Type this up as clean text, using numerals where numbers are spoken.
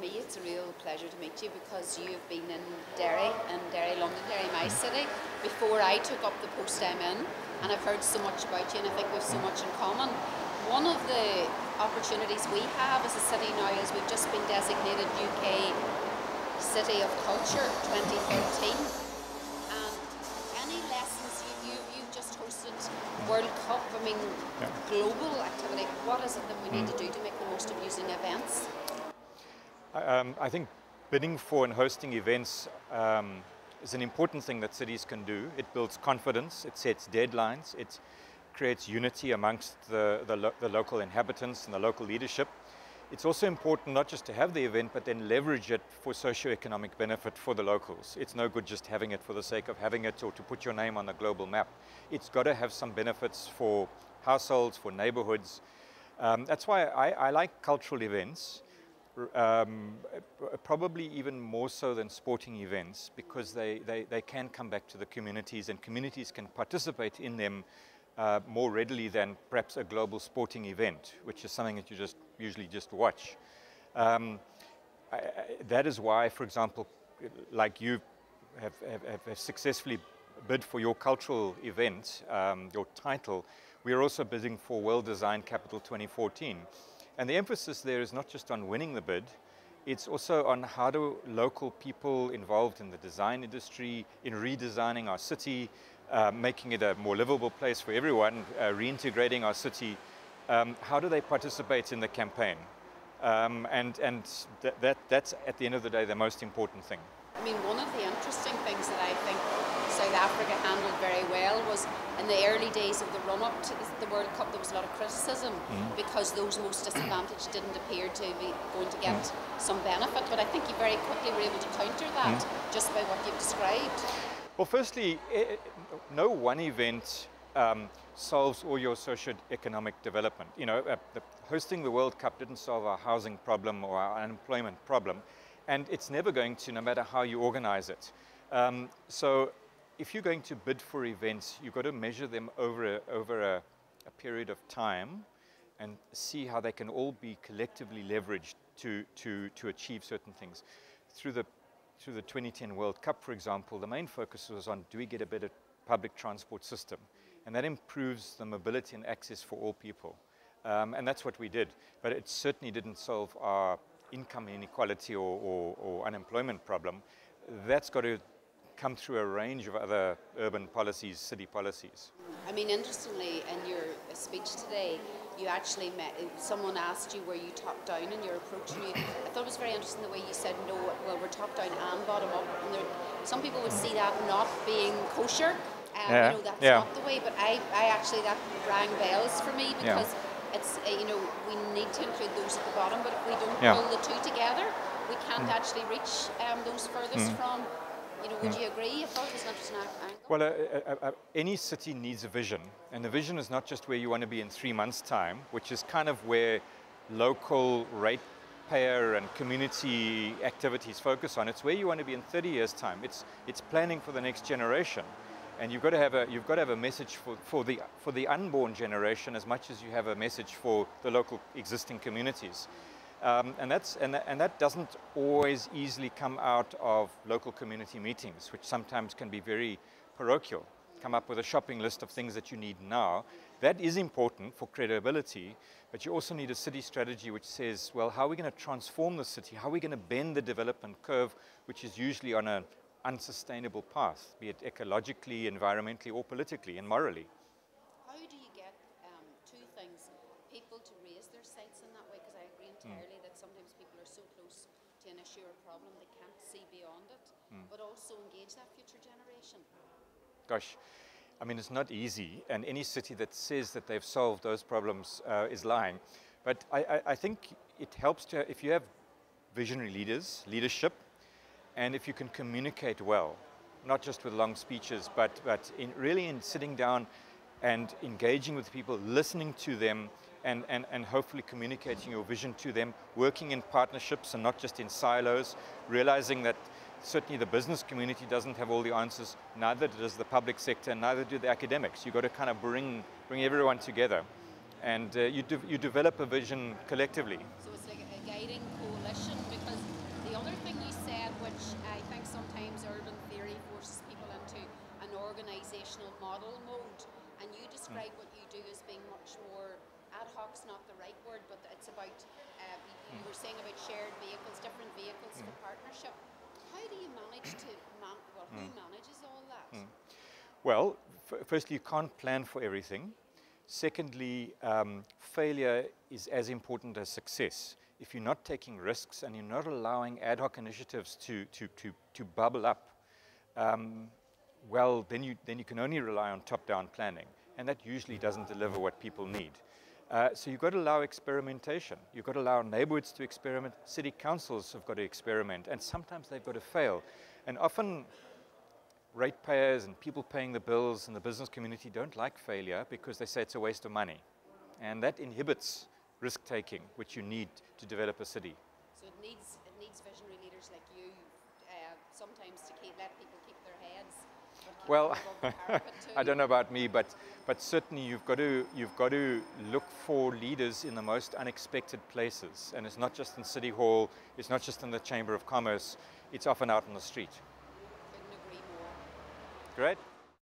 me, it's a real pleasure to meet you because you've been in Londonderry, my city, before I took up the post I'm in, and I've heard so much about you, and I think we've so much in common. One of the opportunities we have as a city now is we've just been designated UK City of Culture 2013. And any lessons you've just hosted World Cup, I mean, global activity, what is it that we need to do to make the most of using events? I think bidding for and hosting events is an important thing that cities can do. It builds confidence, it sets deadlines, it creates unity amongst the local inhabitants and the local leadership. It's also important not just to have the event, but then leverage it for socio-economic benefit for the locals. It's no good just having it for the sake of having it or to put your name on the global map. It's got to have some benefits for households, for neighborhoods. That's why I like cultural events. Probably even more so than sporting events, because they can come back to the communities, and communities can participate in them more readily than perhaps a global sporting event, which is something that you usually just watch. That is why, for example, like you have successfully bid for your cultural event, your title, we are also bidding for Well-Designed Capital 2014. And the emphasis there is not just on winning the bid, it's also on how do local people involved in the design industry, in redesigning our city, making it a more livable place for everyone, reintegrating our city, how do they participate in the campaign? That's, at the end of the day, the most important thing. I mean, one of the interesting things that I think South Africa handled very well was in the early days of the run-up to the World Cup, there was a lot of criticism because those most disadvantaged didn't appear to be going to get some benefit. But I think you very quickly were able to counter that just by what you've described. Well, firstly, no one event solves all your socio-economic development. You know, hosting the World Cup didn't solve our housing problem or our unemployment problem. And it's never going to, no matter how you organize it. So if you're going to bid for events, you've got to measure them over a period of time and see how they can all be collectively leveraged to achieve certain things. Through the 2010 World Cup, for example, the main focus was on, do we get a better public transport system? And that improves the mobility and access for all people. And that's what we did. But it certainly didn't solve our income inequality or unemployment problem. That's got to come through a range of other urban policies, city policies. I mean, interestingly, in your speech today, you actually someone asked you, were you top down in your approach? And I thought it was very interesting the way you said, no, well, we're top down and bottom up. And some people would see that not being kosher. You know, that's not the way, but I actually, that rang bells for me because it's, you know, we need to include those at the bottom, but if we don't pull the two together, we can't actually reach those furthest from. You know, would you agree? I thought it was an interesting angle. Well, any city needs a vision, and the vision is not just where you want to be in 3 months' time, which is kind of where local ratepayer and community activities focus on. It's where you want to be in 30 years' time. It's planning for the next generation. And you've got to have a message for the unborn generation as much as you have a message for the local existing communities, and that doesn't always easily come out of local community meetings, which sometimes can be very parochial. Come up with a shopping list of things that you need now. That is important for credibility, but you also need a city strategy which says, well, how are we going to transform the city? How are we going to bend the development curve, which is usually on an unsustainable path, be it ecologically, environmentally, or politically and morally. How do you get two things, people to raise their sights in that way? Because I agree entirely that sometimes people are so close to an issue or problem they can't see beyond it, but also engage that future generation. Gosh, I mean, it's not easy, and any city that says that they've solved those problems is lying. But I think it helps to, if you have visionary leadership, and if you can communicate well, not just with long speeches, but really in sitting down and engaging with people, listening to them, and hopefully communicating your vision to them, working in partnerships and not just in silos, realizing that certainly the business community doesn't have all the answers, neither does the public sector, neither do the academics. You've got to kind of bring everyone together, and you develop a vision collectively. So it's like a guiding coalition, because organisational model mode, and you describe what you do as being much more ad hoc's not the right word, but it's about you were saying about shared vehicles, different vehicles for partnership. How do you manage to who manages all that? Well, firstly, you can't plan for everything. Secondly, failure is as important as success. If you're not taking risks and you're not allowing ad hoc initiatives to bubble up, well, then you can only rely on top-down planning, and that usually doesn't deliver what people need. So you've got to allow experimentation. You've got to allow neighborhoods to experiment. City councils have got to experiment, and sometimes they've got to fail. And often ratepayers and people paying the bills and the business community don't like failure because they say it's a waste of money. And that inhibits risk-taking, which you need to develop a city. So it needs visionary leaders like you sometimes to let people keep their heads. Well, I don't know about me, but certainly you've got to look for leaders in the most unexpected places. And it's not just in City Hall, it's not just in the Chamber of Commerce, it's often out on the street. Couldn't agree more. Great.